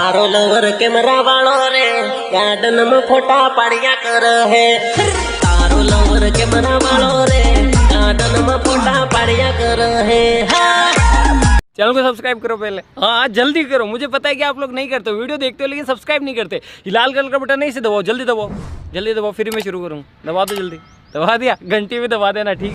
तारो lover camera वालो रे garden में फोटा पाड़िया कर है। तारो लवर कैमरा वालो रे गार्डन में फोटा पाड़िया कर है। चैनल को सब्सक्राइब करो पहले, हाँ जल्दी करो। मुझे पता है कि आप लोग नहीं करते, वीडियो देखते हो लेकिन सब्सक्राइब नहीं करते। ये लाल कलर का बटन नहीं से दबाओ, जल्दी दबाओ, जल्दी दबाओ, फिर मैं शुरू करूँ। दबा दो जल्दी, दबा दिया, घंटी भी दबा देना, ठीक।